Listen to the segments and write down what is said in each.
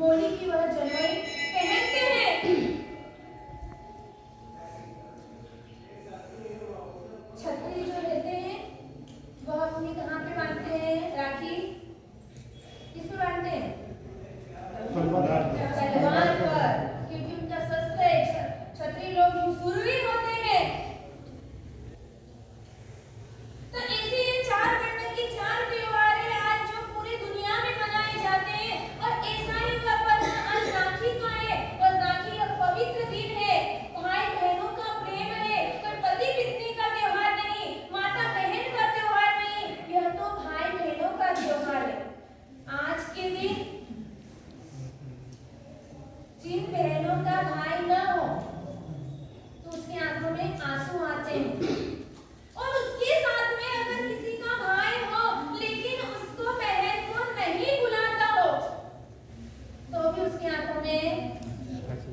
होली की वह जलवई पहनते हैं। छतरी जो रहते हैं वह अपनी कहाँ पे बांधते हैं? राखी किस पे बांधते हैं? तलवार पर, क्योंकि उनका शस्त्र है। छतरी लोग शूरवीर होते हैं। तो ऐसे ये चार वर्ण की चार त्योहार है आज जो पूरी दुनिया में मनाए जाते हैं। और ऐसा ही का पर्व आज राखी का है। और राखी एक पवित्र दिन है, भाई बहनों का प्रेम है। कोई पति पत्नी का त्योहार नहीं, माता बहन का त्योहार नहीं, यह तो भाई बहनों का त्योहार है। आज के दिन जिन बहनों का भाई न हो तो उसकी आंखों में आंसू आते हैं। और उसके साथ में अगर किसी का भाई हो लेकिन उसको बहन को नहीं बुलाता हो तो भी उसकी आंखों में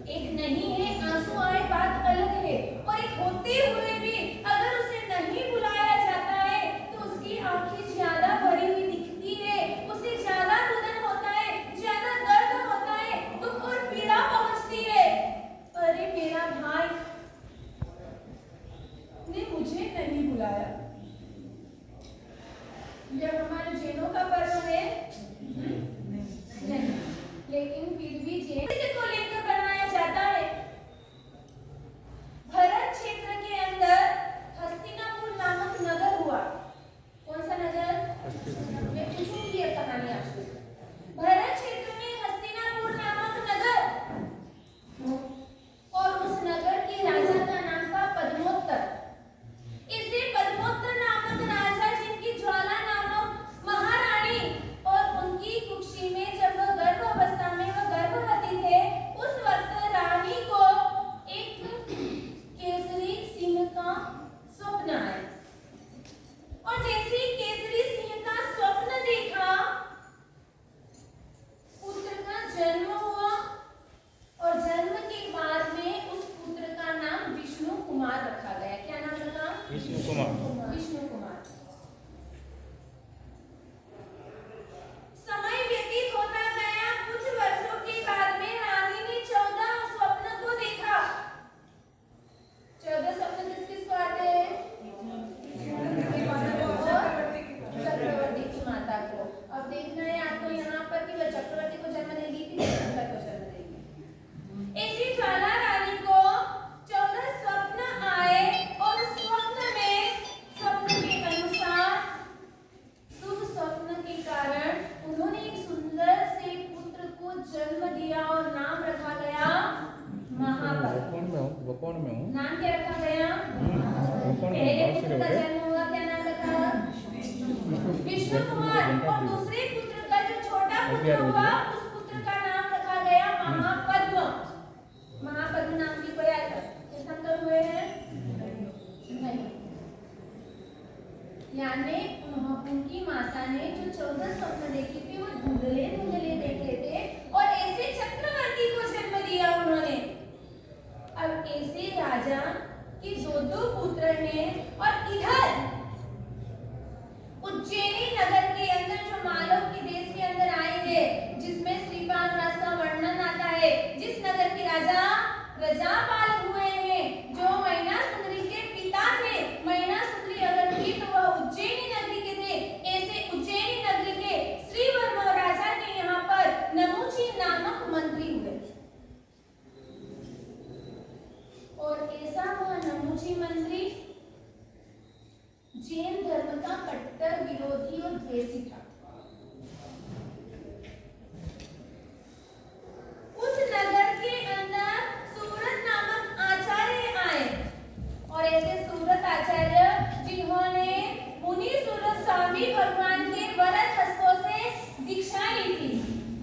एक नहीं है आंसू आए बात अलग है। और एक होते हुए भी अगर उसे नहीं बुलाया जाता है तो उसकी आंखें ज्यादा भरी हुई दिखती है, उसे ज्यादा रुदन होता है, ज्यादा दर्द होता है, दुख और पीड़ा पहुंचती है। अरे मेरा भाई ने मुझे नहीं बुलाया। जब हमारे जैनों का पर्व है नहीं, लेकिन फिर भी जैन को लेकर बनाया जाता है। भरत क्षेत्र के अंदर हस्तिनापुर नामक नगर हुआ। कौन सा नगर? मैं पूछूंगी ये कहानी आपसे। भरत क्षेत्र में हस्तिनापुर नामक नगर, और उस नगर के राजा का नाम था पद्मोत्तर। इसे पद्मोत्तर नामक राजा जिनकी ज्वाला नामक महारानी और उनकी कुक्षी में जब वह गर्भावस्था में वह गर्भवती थे उस वक्त रानी को एक केसरी सिंह का स्वप्न आया। और जैसे ही केसरी सिंह का स्वप्न देखा पुत्र का जन्म हुआ। और जन्म के बाद में उस पुत्र का नाम विष्णु कुमार रखा गया। क्या नाम रखा? विष्णु कुमार। विष्णु कुमार। समय व्यतीत होता गया। कुछ वर्षों के बाद में रानी ने 14 स्वप्न को देखा। 14 स्वप्न किस किस को आते हैं? चक्रवर्ती की माता को। अब देखना है आपको यहाँ पर कि वह चक्रवर्ती को जन्म देगी कि चंद्रमा को जन्म देगी। ऐसी ज्वाला रानी को 14 स्वप्न आए और स्वप्न में स्वप्न के अनुसार शुभ स्वप्न के कारण उन्होंने एक सुंदर से पुत्र को जन्म दिया और नाम रखा गया महाबल। गोपन में हूँ। नाम क्या रखा गया? पहले पुत्र का जन्म हुआ, क्या नाम रखा? विष्णु कुमार। और दूसरे पुत्र का जो छोटा पुत्र हुआ उस पुत्र का नाम रखा गया महापद्म। महापद्म नाम की कोई तीर्थंकर हुए हैं? नहीं। यानी उनकी माता ने जो 14 स्वप्न देखे थे वो धुंधले धुंधले देखे थे और ऐसे चक्रवर्ती को जन्म दिया उन्होंने। अब ऐसे राजा के दो पुत्र हैं। और इधर उज्जैनी नगर के अंदर जो मालव के देश के अंदर आए हैं जिसमें श्रीपाल राज का वर्णन आता है, जिस नगर के राजा प्रजापाल हुए हैं, जो मैना सुंदरी के पिता थे। मैना सुंदरी अगर थी तो वह उज्जैनी नगरी के थे। ऐसे उज्जैनी नगरी के श्रीवर्मा राजा के यहाँ पर नमुची नामक मंत्री हुए। और ऐसा वह नमुची मंत्री जैन धर्म का कट्टर विरोधी और द्वेषी था। उस नगर के अंदर सूरत नामक आचार्य आए। और ऐसे सूरत आचार्य जिन्होंने मुनि सूरत स्वामी भगवान के वरद हस्तों से दीक्षा ली थी।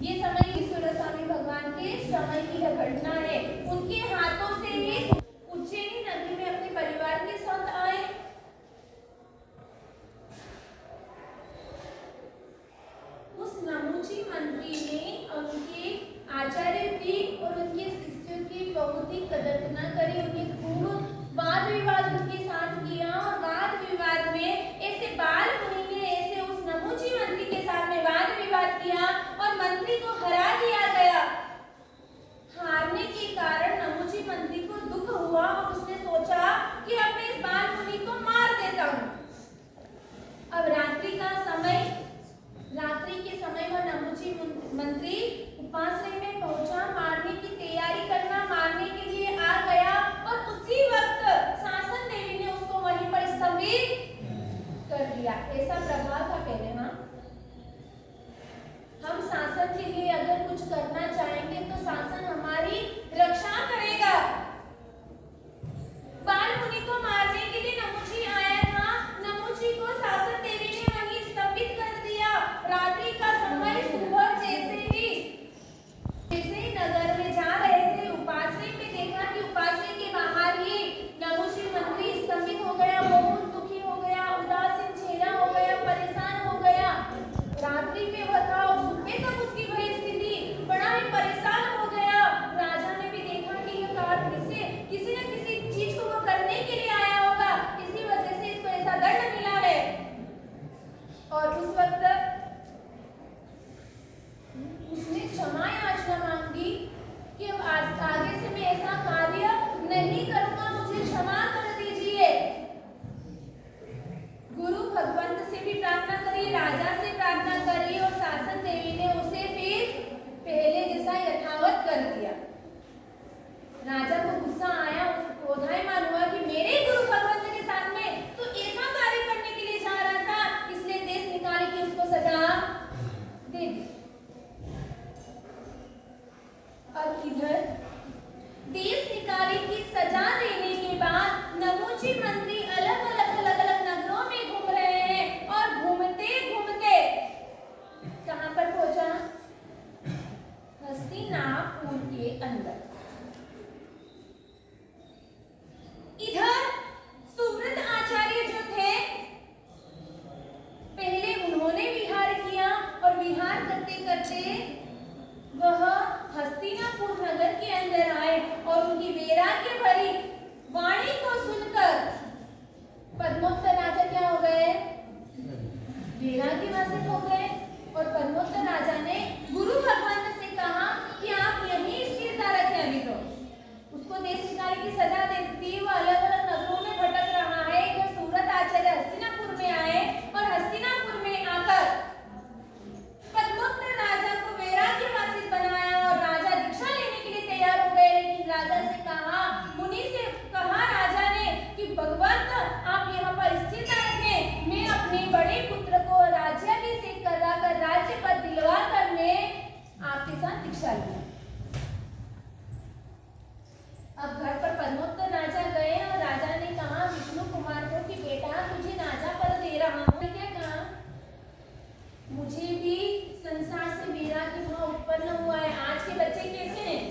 ये समय की सूरत स्वामी भगवान के समय की घटना है। उनके हाथों से ही उज्जैनी नगरी में अपने परिवार के साथ आए। उस नमुची मंत्री ने उनके आचार्य की और उनके शिष्यों की बहुत ही कदर न करी। उन्हें खूब वाद विवाद उनके साथ किया। और वाद विवाद में ऐसे बाल मुनि ने ऐसे उस नमुची मंत्री के साथ में वाद विवाद किया और मंत्री को हरा दिया गया। उपाश्रय में पहुंचा, मारने की तैयारी करना, मारने के लिए आ गया और उसी वक्त शासन देवी ने उसको वहीं पर स्तंभित कर दिया। ऐसा प्रभाव था पहले। हाँ, हम शासन के लिए अगर कुछ करना चाहेंगे तो शासन हमारी रक्षा करेगा। बाल मुनि को मारने के लिए नमुची आया था, नमुची को शासन देवी ने वहीं स्तंभित कर दिया। रात्रि का समय, सुबह जैसे ही नगर में जा रहे थे, उपाश्रय में देखा कि उपाश्रय के बाहर ही नमुची मंत्री स्तंभित हो गया, बहुत दुखी हो गया, उदासीन चेहरा हो गया, परेशान हो गया। रात्रि में बताओ, सुबह तक उसकी वही स्थिति, बड़ा ही परेशान हो गया। राजा ने भी देखा कि यह कार्य किसी न किसी चीज को वो करने के लिए आया होगा, इसी वजह से इसको ऐसा दंड मिला है। और उस वक्त उसने क्षमा याचना मांगी कि अब आगे से मैं ऐसा कार्य नहीं करूंगा, मुझे क्षमा कर दीजिए। गुरु भगवंत से भी प्रार्थना करी, राजा से प्रार्थना करी और शासन देवी ने उसे फिर पहले जैसा यथावत कर दिया। राजा को गुस्सा आया, उसको क्रोधायमान हुआ कि मेरे गुरु भगवंत के साथ में तो ऐसा कार्य करने के लिए जा रहा था, इसलिए देश निकाल के उसको सजा दे दी। अब इधर देश निकाले की सजा देने के बाद नमुची मंत्री अलग अलग नगरों में घूम रहे हैं और घूमते घूमते कहां पर पहुंचा? हस्तिनापुर के अंदर। इधर सुव्रत आचार्य जो थे, पहले उन्होंने विहार किया और विहार करते करते वह हस्तिनापुर नगर के अंदर आए और उनकी वैराग्य भरी वाणी को सुनकर पद्मोत्त राजा क्या हो गए? वैराग्यवासित हो गए। और पद्मोत्त राजा ने गुरु भगवंत से कहा कि आप यहीं स्थिरता रखें। अभी तो उसको देश निकाले की सजा दे दी, वो अलग अलग नगरों में भटक रहा है। इधर सुव्रत आचार्य हस्तिनापुर में आए और हस्तिनापुर में आकर पद्मोत्त राजा को वैराग्यवासित बनाया और राजा दीक्षा लेने के लिए तैयार हो गए। लेकिन राजा से कहा, मुनि से कहा राजा ने कि भगवंत आप यहाँ पर स्थिरता रखें, मैं अपने बड़े पुत्र को राज्याभिषेक कराकर राज्य पद दिलवा कर मैं आपके साथ दीक्षा लूंगा। अब घर पर पद्मोत्त राजा गए और राजा ने कहा विष्णु कुमार को कि बेटा तुझे राजा पद दे रहा हूँ। क्या कहा? मुझे भी संसार से वैराग्य भाव उत्पन्न हुआ है। आज के बच्चे कैसे हैं?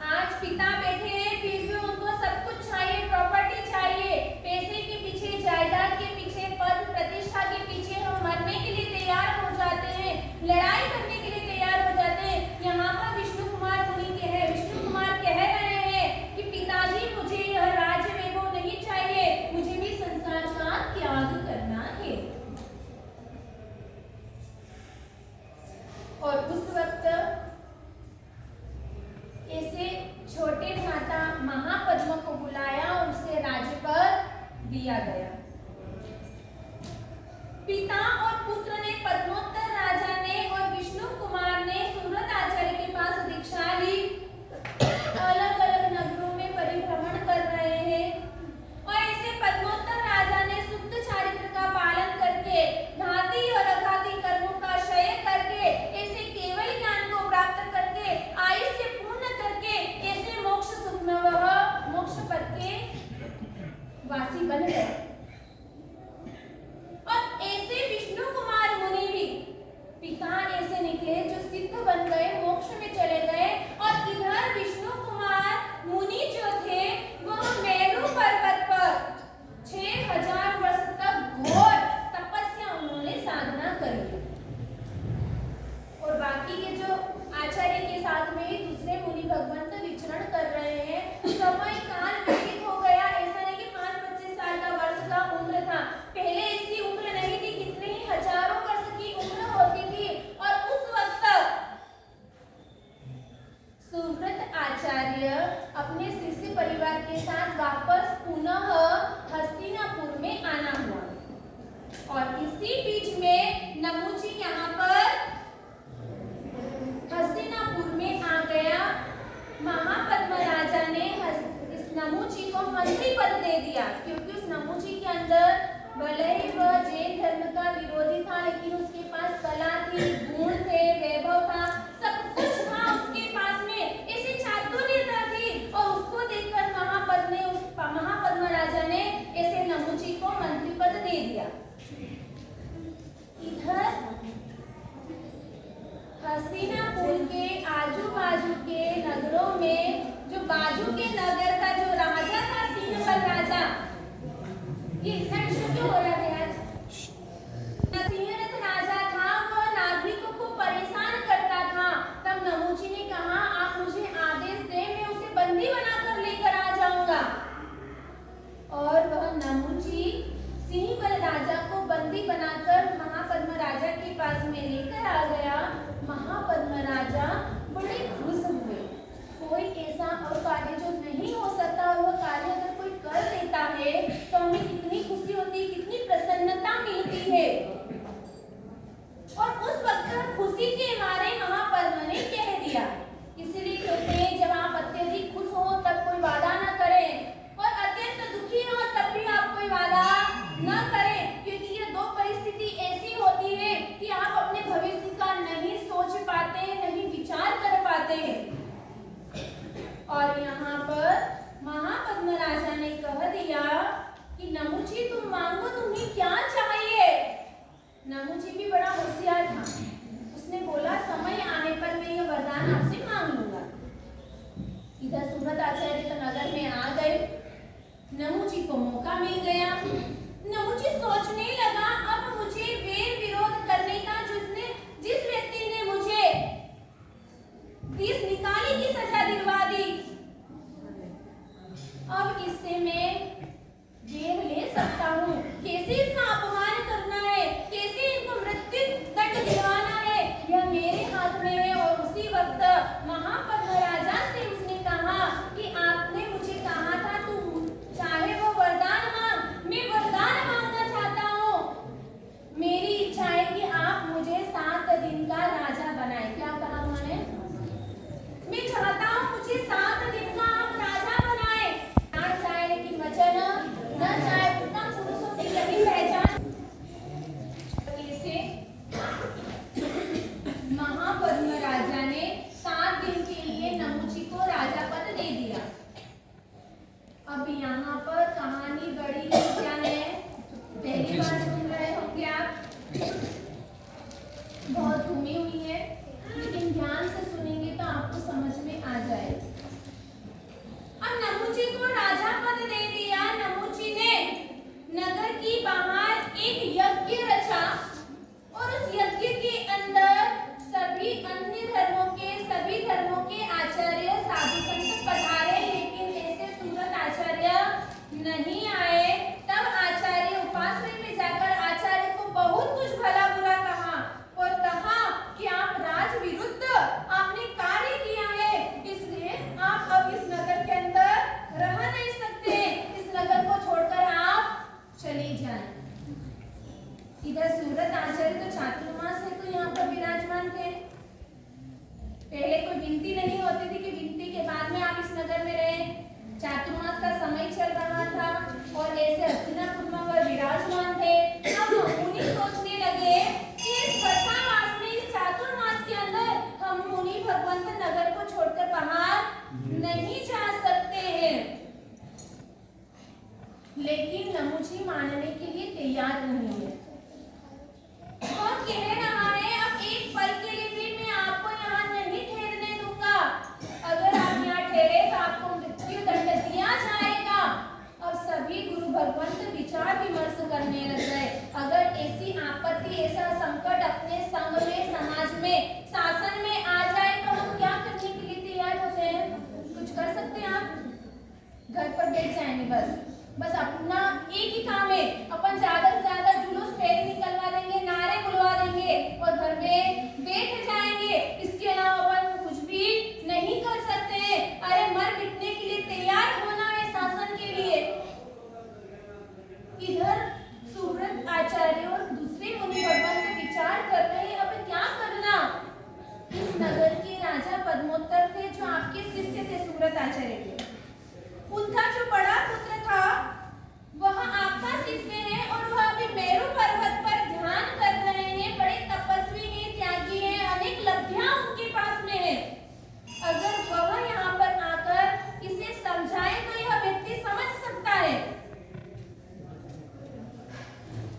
आज पिता बैठे हैं, फिर भी उनको सब कुछ चाहिए, प्रॉपर्टी चाहिए, पैसे के पीछे, जायदाद के पीछे, पद प्रतिष्ठा के पीछे हम मरने के लिए तैयार हो जाते हैं, लड़ाई करने के लिए तैयार हो जाते हैं। यहाँ पर विष्णु कुमार कह रहे हैं कि पिताजी मुझे यह राज्य वैभव नहीं चाहिए, मुझे भी संसार का त्याग करना है। और उस वक्त ऐसे छोटे भ्राता महापद्म को बुलाया और उसे राज्य पर दिया गया। पिता और पुत्र ने, पद्मोत्त राजा ने और विष्णु कुमार ने सुव्रत आचार्य के पास दीक्षा ली। अलग अलग नगरों में परिभ्रमण कर रहे हैं और ऐसे पद्मोत्त राजा ने सुप्त चारित्र का पालन करके, घाती और अघाती कर्मों का क्षय करके, ऐसे केवल ज्ञान को प्राप्त करके, आयुष्य पूर्ण करके, ऐसे मोक्ष सुख में वह मोक्ष पद के वासी बन गए। और ऐसे विष्णु कुमार मुनि भी पिता ऐसे निकले जो सिद्ध बन गए, मोक्ष में चले गए। और इधर विष्णु कुमार मुनि जो थे वह मेरू पर्वत पर 6000 वर्ष तक घोर तपस्या उन्होंने साधना करी। और बाकी के जो आचार्य के साथ में दूसरे मुनि भगवंत विचरण कर रहे हैं। समय काल व्यतीत हो गया। ऐसा नहीं कि 5-25 साल का वर्ष का उम्र था, पहले ऐसी उम्र नहीं थी, कितने ही हजारों वर्ष की उम्र होती थी। और उस वक्त सुव्रत आचार्य अपने शिष्य परिवार के साथ वापस पुनः हस्तिनापुर में आना हुआ। और इसी बीच में नमुची यहाँ पर हस्तिनापुर के आजू बाजू के नगरों में जो बाजू के नगर का जो राजा था, सिंहबल राजा, ये इतना इशू क्यों हो रहा है आज? सिंहरथ राजा था, वो नागरिकों को परेशान करता था। तब नमूची ने कहा, आप मुझे आदेश दें, मैं उसे बंदी बनाकर लेकर आ जाऊंगा। और वह नमूची सिंहबल राजा को बंदी बनाकर महापद्म राजा के पास में लेकर आ गया। महापद्म राजा बड़े खुश हुए। कोई ऐसा और कार्य जो नहीं हो सकता और वह कार्य अगर कोई कर देता है तो हमें कितनी खुशी होती है, कितनी प्रसन्नता मिलती है। और उस वक्त खुशी के मारे महापद्म ने कह दिया, इसलिए कहते हैं जब आप अत्यधिक खुश हो तब कोई वादा न करें, और अत्यंत दुखी हो तब भी आप कोई वादा न करें, क्योंकि ये दो परिस्थिति ऐसी होती है कि आप अपने भविष्य का नहीं सोच पाते, नहीं विचार कर पाते। और यहाँ पर महापद्म राजा ने कह दिया कि नमूची तुम मांगो, तुम्हें क्या चाहिए? नमूची भी बड़ा होशियार था। उसने बोला, समय आने पर मैं ये वरदान आपसे मांग लूंगा। इधर सूरत आचार्य तो नगर में आ गए। नमूची को मौका मिल गया। नमूची सोचने लगा, अब मुझे वेर विरोध करने का जिस व्यक्ति ने मुझे 30 निकाली की सजा दिलवा दी, अब इससे मैं वेर ले सकता हूँ। कैसे इसका अपमान करना है, कैसे इनको मृत्यु दंड दिलवाना है, यह मेरे हाथ में है। और उसी वक्त महापद्म राजा से उसने कहा कि आपने मुझे कहा था तू चाहे वो वरदान मांग, मैं वरदान मांगना चाहता हूँ। मेरी इच्छा है कि आप मुझे 7 दिन का राजा बनाए। क्या कहा उन्होंने? मैं चाहता हूँ मुझे 7 दिन का आप राजा बनाए। ना चाहे कि वचन, न चाहे उत्तम पुरुषों की यही पहचान। कैसे महापद्म राजा ने 7 दिन के लिए नमूची को राजा पद दे दिया। अब यहाँ पर कहानी बड़ी क्या है, पहली बार सुन रहे होंगे आप, बहुत घूमी हुई है, लेकिन ध्यान से सुनेंगे तो आपको समझ में आ जाए। अब नमूची को राजा पद दे दिया। नमूची ने नगर की बाहर एक यज्ञ रचा और उस यज्ञ के अंदर सभी अन्य सभी धर्मों के आचार्य साधु संत पधारे, लेकिन ऐसे सूरत आचार्य नहीं आए। तब आचार्य उपासना में जाकर आचार्य को बहुत कुछ भला बुरा कहा और कहा कि आप राज विरुद्ध आपने कार्य किया है, इसलिए आप अब इस नगर के अंदर रह नहीं सकते, इस नगर को छोड़कर आप चले जाएं। इधर सूरत आचार्य तो चातुर्मास है तो यहाँ पर विराजमान थे। पहले कोई विनती नहीं होती थी कि विनती के बाद में आप इस नगर में रहे। चातुर्मास का समय चल रहा था और ऐसे हस्तिनापुर में वह विराजमान थे। अब मुनि सोचने लगे कि इस वर्षामास में, इस चातुर्मास के अंदर हम मुनि भगवंत नगर को छोड़कर बाहर नहीं जा सकते हैं। लेकिन नमूची मानने के लिए तैयार नहीं है और कह रहा है, अब एक पल के लिए भी मैं आपको यहाँ नहीं ठहरने दूंगा। अगर आप यहाँ ठहरे तो आपको मृत्यु दंड दिया जाएगा। अब सभी गुरु भगवंत विचार विमर्श करने लग गए। अगर ऐसी आपत्ति, ऐसा संकट अपने संग में, समाज में, शासन में आ जाए तो हम क्या करने के लिए तैयार होते हैं? कुछ कर सकते हैं आप? घर पर बैठ जाएंगे बस अपना एक ही काम है, अपन ज्यादा से ज्यादा जुलूस फेरी निकलवा देंगे, नारे बुलवा देंगे और घर में बैठ जाएंगे। इसके अलावा अपन कुछ भी नहीं कर सकते। अरे मर मिटने के लिए तैयार होना है शासन के लिए। इधर सूरत आचार्य और दूसरे मुनि भगवंत विचार कर रहे हैं, अब क्या करना। इस नगर के राजा पद्मोत्तर थे जो आपके शिष्य थे सूरत आचार्य के। उनका जो बड़ा पुत्र था वह आपका शिष्य है और वह अभी मेरू पर्वत पर ध्यान कर रहे हैं। बड़े तपस्वी हैं, त्यागी हैं, अनेक लब्धियां उनके पास में है। अगर वह यहाँ पर आकर इसे समझाए तो यह व्यक्ति समझ सकता है।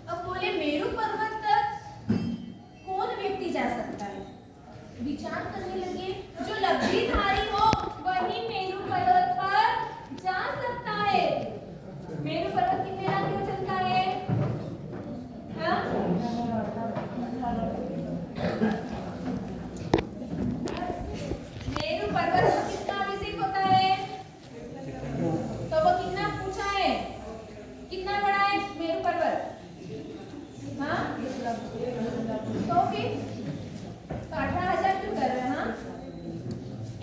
अब बोले मेरू पर्वत तक कौन व्यक्ति जा सकता है? विचार करने लगे, जो लब्धिधारी हो वही मेरू पर्वत पर जा सकता है। मेरू पर्वत कितने लाख क्यों चलता है? हाँ? मेरू पर्वत को किसका अभिषेक होता है? तो वो कितना पूछा है? कितना बड़ा है मेरू पर्वत? हाँ? तो फिर 18,000 क्यों कर रहे हैं? हाँ?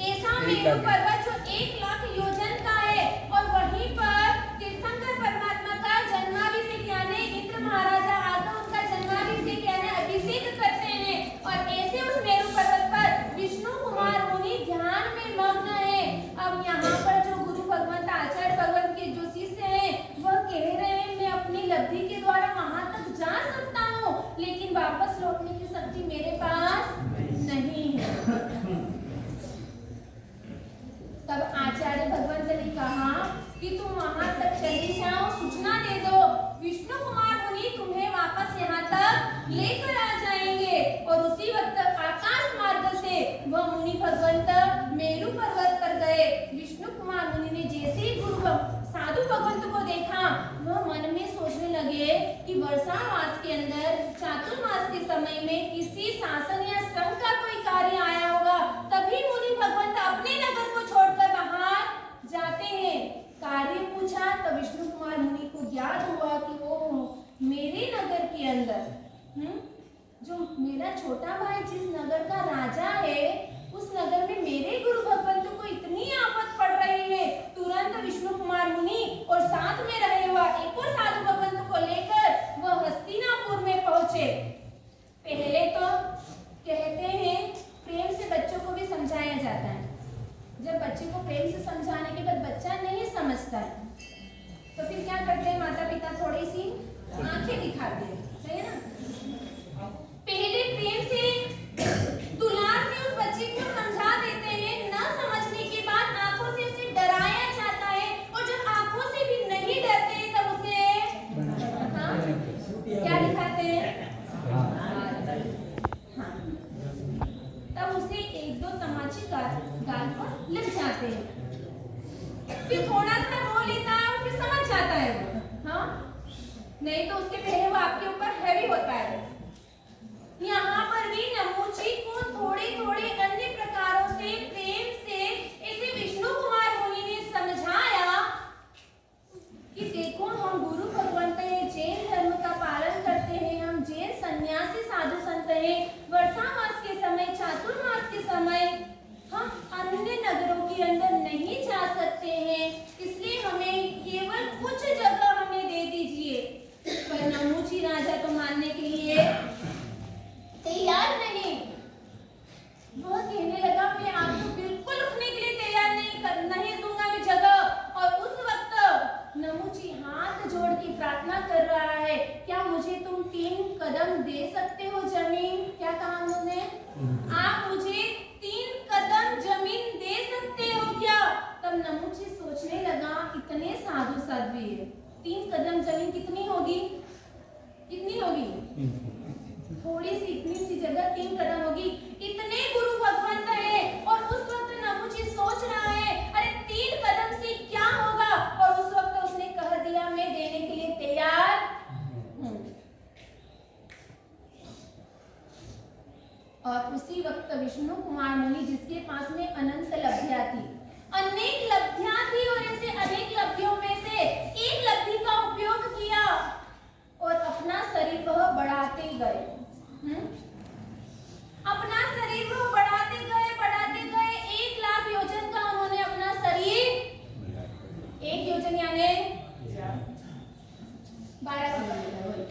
ऐसा मेरू पर्वत जो 1 लाख योजन का है और वहीं पर तीर्थंकर परमात्मा का जन्माभिषेक यानी इंद्र महाराजा आकर उनका जन्माभिषेक यानी अभिषेक करते हैं। और ऐसे उस मेरू पर्वत पर विष्णु कुमार मुनि ध्यान में मग्न है। अब यहाँ पर जो गुरु भगवंत आचार्य भगवंत के जो शिष्य हैं वह कह रहे हैं मैं अपनी लब्धि के द्वारा वहां तक जा सकता हूँ, लेकिन वापस लौटने की शक्ति मेरे पास नहीं है। तब आचार्य भगवंत ने कहा कि तुम वहां तक चले जाओ, सूचना दे दो, विष्णु कुमार मुनि तुम्हें वापस यहाँ तक लेकर आ जाएंगे। और उसी वक्त आकाश मार्ग से वह मुनि भगवंत मेरू पर्वत पर गए। विष्णु कुमार मुनि ने जैसे ही साधु भगवंत को देखा वह मन में सोचने लगे कि वर्षा मास के अंदर चातुर्मास के समय में किसी शासन या संघ का कोई कार्य आया होगा, तभी मुनि भगवंत अपने नगर को छोड़कर बाहर जाते हैं। कार्य पूछा तो विष्णु कुमार मुनि को ज्ञात हुआ कि वो मेरे नगर के अंदर जो मेरा छोटा भाई जिस नगर का राजा है उस नगर में मेरे गुरु भगवंत को इतनी आफत पड़ रही है। तुरंत विष्णु कुमार मुनि और साथ में रहे हुआ एक और साधु भगवंत को लेकर वह हस्तिनापुर में पहुंचे। पहले तो कहते हैं प्रेम से बच्चों को भी समझाया जाता है। जब बच्चे को प्रेम से समझाने के बाद बच्चा नहीं समझता है तो फिर क्या करते हैं माता पिता? थोड़ी सी आंखें दिखाते हैं, सही है ना? पहले प्रेम से दुलार से उस बच्चे को समझा देते हैं, न समझने के बाद आंखों से उसे डराया जाता है और जब आंखों से भी नहीं डरते तब उसे क्या दिखाते हैं? तब उसे 1-2 तमाचे गाल पर लग जाते हैं। फिर थोड़ा सा रो लेता है और फिर समझ जाता है वो, हाँ? नहीं तो उसके पहले वो आपके ऊपर हैवी होता है। यहाँ पर भी नमूची को थोड़े-थोड़े अन्य प्रकारों से प्रेम से इसे विष्णु कुमार मुनि ने समझाया कि देखो हम गुरु भगवंत हैं, जैन धर्म का पालन करते हैं, हम जैन सन्यासी साधु संत हैं। वर्षा मास के समय, चातुर्मास के समय हम अन्य नगरों के अंदर नहीं जा सकते हैं, इसलिए हमें केवल कुछ जगह हमें दे दीजिए। पर नमूची राजा तो मानने के लिए तैयार नहीं। वह कहने लगा मैं आपको बिल्कुल रुकने के लिए तैयार नहीं दूंगा मैं जगह। और उस वक्त नमूची हाथ जोड़ के प्रार्थना कर रहा है, क्या मुझे तुम 3 कदम दे सकते हो जमीन? क्या कहा उन्होंने? आप मुझे 3 कदम जमीन दे सकते हो क्या? तब नमूची सोचने लगा इतने साधु साध्वी है, 3 कदम जमीन कितनी होगी? कितनी होगी? थोड़ी सी इतनी सी जगह 3 कदम होगी। इतने गुरु भगवंत है और उस वक्त नमूची सोच रहा है अरे 3 कदम से क्या होगा? और उस वक्त उसने कह दिया मैं देने के लिए तैयार हूं। और उसी वक्त विष्णु कुमार मुनि जिसके पास में अनंत लब्धियां थी, अनेक लब्धियां थी और ऐसे अनेक लब्धियों में से एक लब्धि का उपयोग किया और अपना शरीर वह बढ़ाते गए। अपना शरीर वो बढ़ाते गए 1 लाख योजन का उन्होंने अपना शरीर, 1 योजन यानी 12 किलोमीटर,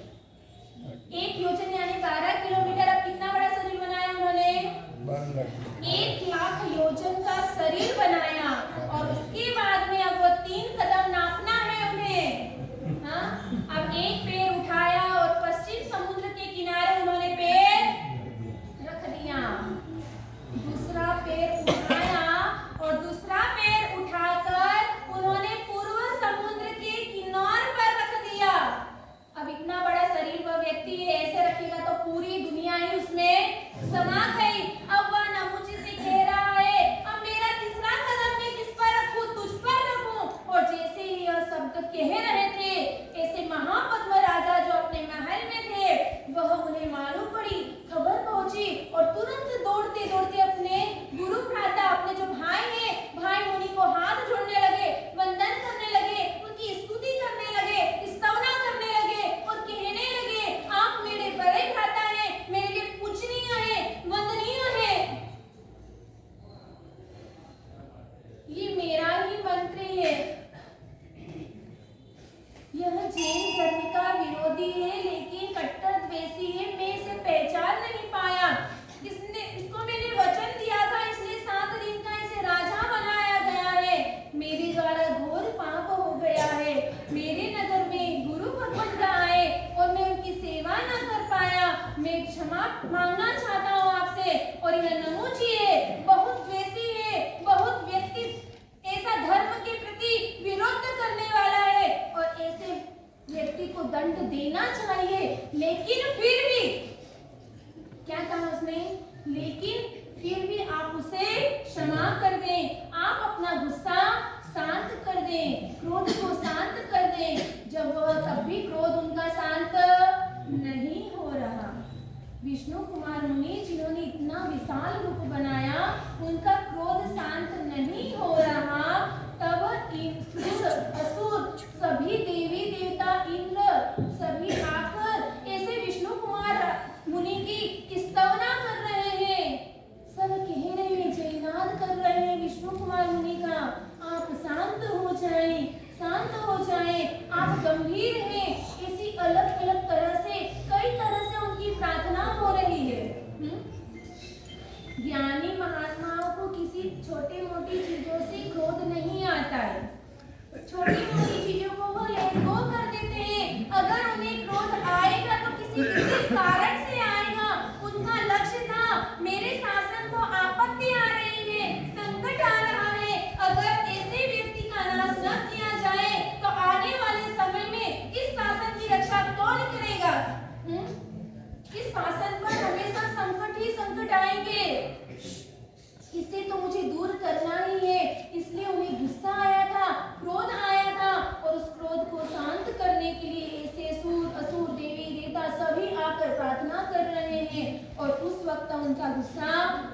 1 योजन यानी 12 किलोमीटर। अब कितना बड़ा शरीर बनाया उन्होंने? 1 लाख योजन का शरीर बनाया। और उसके बाद में अब वो 3 कदम नापना है उन्हें, हाँ? अब एक पैर उठाया और पश्चिम समुद्र के किनारे उन्होंने पैर रख दिया, दूसरा पैर उठाया और दूसरा पैर उठाकर उन्होंने पूर्व समुद्र के किनारे पर रख दिया। अब इतना बड़ा शरीर वह व्यक्ति ऐसे रखेगा तो पूरी दुनिया ही उसमें समा गई। अब वह क्षमा कर दें, आप अपना गुस्सा शांत कर दें, क्रोध को शांत कर दें। जब वह तब भी क्रोध उनका शांत नहीं हो रहा, विष्णु कुमार मुनि जिन्होंने इतना विशाल रूप बनाया, उनका क्रोध शांत नहीं हो रहा, तब सुर असुर सभी देवी देवता इंद्र सभी आकर ऐसे विष्णु कुमार मुनि की स्तवना कर रहे हैं। सब कह रहे हैं, जयनाद कर रहे हैं विष्णु कुमार मुनि का, आप शांत हो जाएं, शांत हो जाएं, आप गंभीर हैं। ऐसी अलग अलग तरह से, कई तरह से उनकी प्रार्थना हो रही है। ज्ञानी महात्माओं को किसी छोटी मोटी चीजों से क्रोध नहीं आता है, छोटी मोटी चीजों को वो लेट गो कर देते हैं। अगर उन्हें क्रोध आएगा तो किसी कारण से आएगा। उनका लक्ष्य था, मेरे शासन को आपत्ति आ रही है, संकट आ रहा है, अगर ऐसे व्यक्ति का नाश न किया जाए तो आने वाले समय में इस शासन की रक्षा कौन करेगा? इस शासन पर हमेशा संकट ही संकट आएंगे, इससे तो मुझे दूर करना ही है। इसलिए उन्हें गुस्सा आया था, क्रोध आया था, और उस क्रोध को शांत करने के लिए ऐसे सूर असुर देवी देवता सभी आकर प्रार्थना कर रहे हैं। और उस वक्त उनका गुस्सा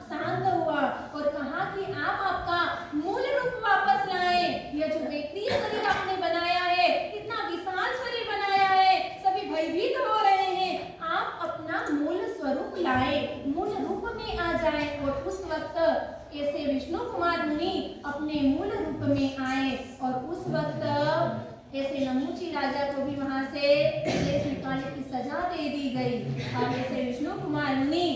शांत हुआ और कहा कि आप आपका मूल रूप वापस लाएं। यह जो व्यक्ति शरीर आपने बनाया है, इतना विशाल शरीर बनाया है, सभी भयभीत हो रहे हैं, आप अपना मूल स्वरूप लाएं, मूल रूप में आ जाएं। और उस वक्त ऐसे विष्णु कुमार मुनि अपने मूल रूप में आए और उस वक्त ऐसे नमूची राजा को भी वहां से देश निकालने की सजा दे दी गई। अब ऐसे विष्णु कुमार मुनि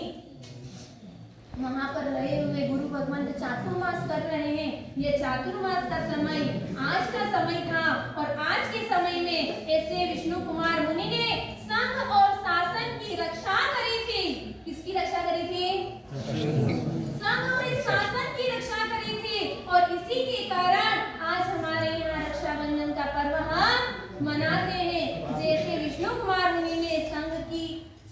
वहां पर रहे हुए गुरु भगवान चातुर्मास कर रहे हैं। ये चातुर्मास का समय आज का समय था और आज के समय में ऐसे विष्णु कुमार मुनि ने संघ और शासन की रक्षा करी थी। किसकी रक्षा करी थी? संघ और इस शासन की रक्षा करी थी। और इसी के कारण आज हमारे यहाँ रक्षाबंधन का पर्व हम मनाते हैं। जैसे विष्णु कुमार मुनि ने संघ की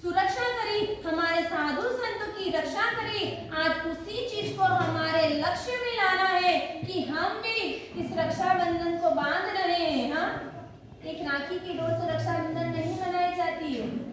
सुरक्षा करी, हमारे साधु संतों की रक्षा करी, आज उसी चीज को हमारे लक्ष्य में लाना है कि हम भी इस रक्षाबंधन को बांध रहे हैं। हाँ, एक राखी की डोर से रक्षाबंधन नहीं मनाई जाती है।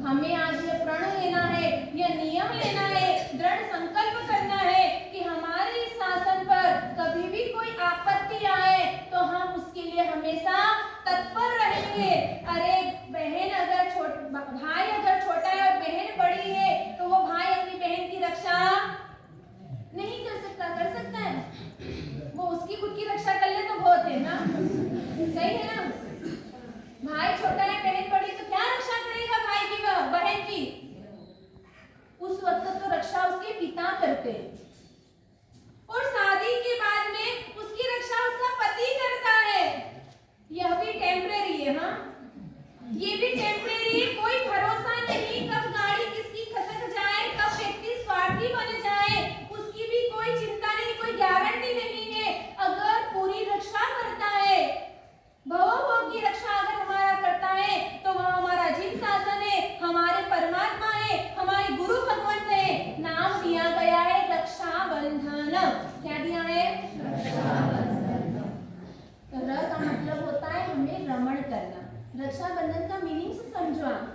हमें आज ये प्रण लेना है, यह नियम लेना है, दृढ़ संकल्प करना है कि हमारे इस शासन पर कभी भी कोई आपत्ति आए तो हम उसके लिए हमेशा तत्पर रहेंगे। अरे बहन अगर भाई अगर छोटा है और बहन बड़ी है तो वो भाई अपनी बहन की रक्षा नहीं कर सकता, कर सकता है? वो उसकी खुद की रक्षा कर ले तो बहुत है ना, सही है ना? भाई छोटा है बहन बड़ी तो क्या रक्षा करेगा भाई की बहन की? उस वक्त तो रक्षा उसके पिता करते और शादी के बाद में उसकी रक्षा उसका पति करता है। यह भी टेम्परेरी है। हाँ, ये भी टेम्परेरी है। कोई भरोसा नहीं कब गाड़ी किसकी खसक जाए, कब व्यक्ति स्वार्थी बन जाए, उसकी भी कोई चिंता नहीं, कोई गारंटी नहीं है। अगर पूरी रक्षा करता है, भव की रक्षा अगर हमारा करता है तो वह हमारा जीव शासन है, हमारे परमात्मा है, हमारे गुरु भगवंत है। नाम दिया गया है रक्षाबंधन। क्या दिया है? रक्षाबंधन। तो र का मतलब होता है हमें रमण करना। रक्षाबंधन का मीनिंग से समझो आप।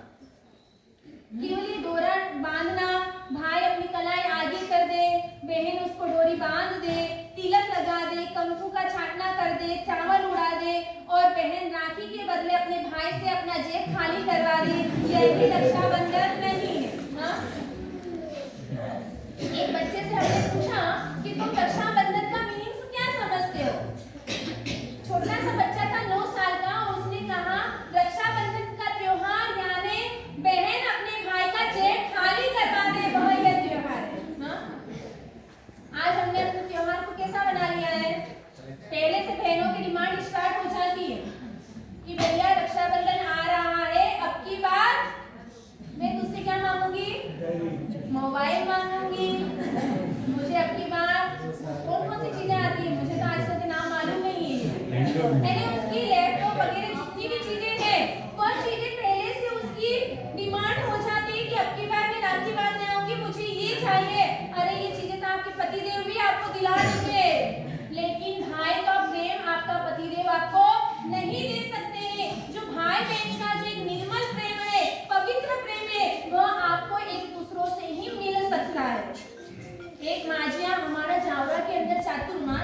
केवल ये डोरा बांधना, भाई अपनी कलाई आगे कर दे, बहन उसको डोरी बांध दे, तिलक लगा दे, कंकु का छाटना कर दे, चावल उड़ा दे और बहन राखी के बदले अपने भाई से अपना जेब खाली करवा दे, यह भी रक्षाबंधन नहीं है। हाँ? एक बच्चे से हमने पूछा कि तुम रक्षाबंधन का मीनिंग क्या समझते हो? छोटा सा बच्चा था 9 साल का, उसने कहा रक्षाबंधन का त्योहार यानी बहन अपने भाई का जेब खाली करवा दे, वह यह त्योहार है। हाँ? आज हमने अपने त्योहार को कैसा बना लिया है? पहले से बहनों की डिमांड स्टार्ट हो जाती है कि भैया रक्षाबंधन आ रहा है, अब की बार मैं तुझसे क्या मांगूंगी? मोबाइल मांगूंगी, मुझे अब की बार दिला देंगे, लेकिन भाई का प्रेम आपका पतिदेव आपको नहीं दे सकते हैं। जो भाई बहन का जो एक निर्मल प्रेम है, पवित्र प्रेम है, वह आपको एक दूसरों से ही मिल सकता है। एक माजिया हमारा जावरा के अंदर चातुर्मास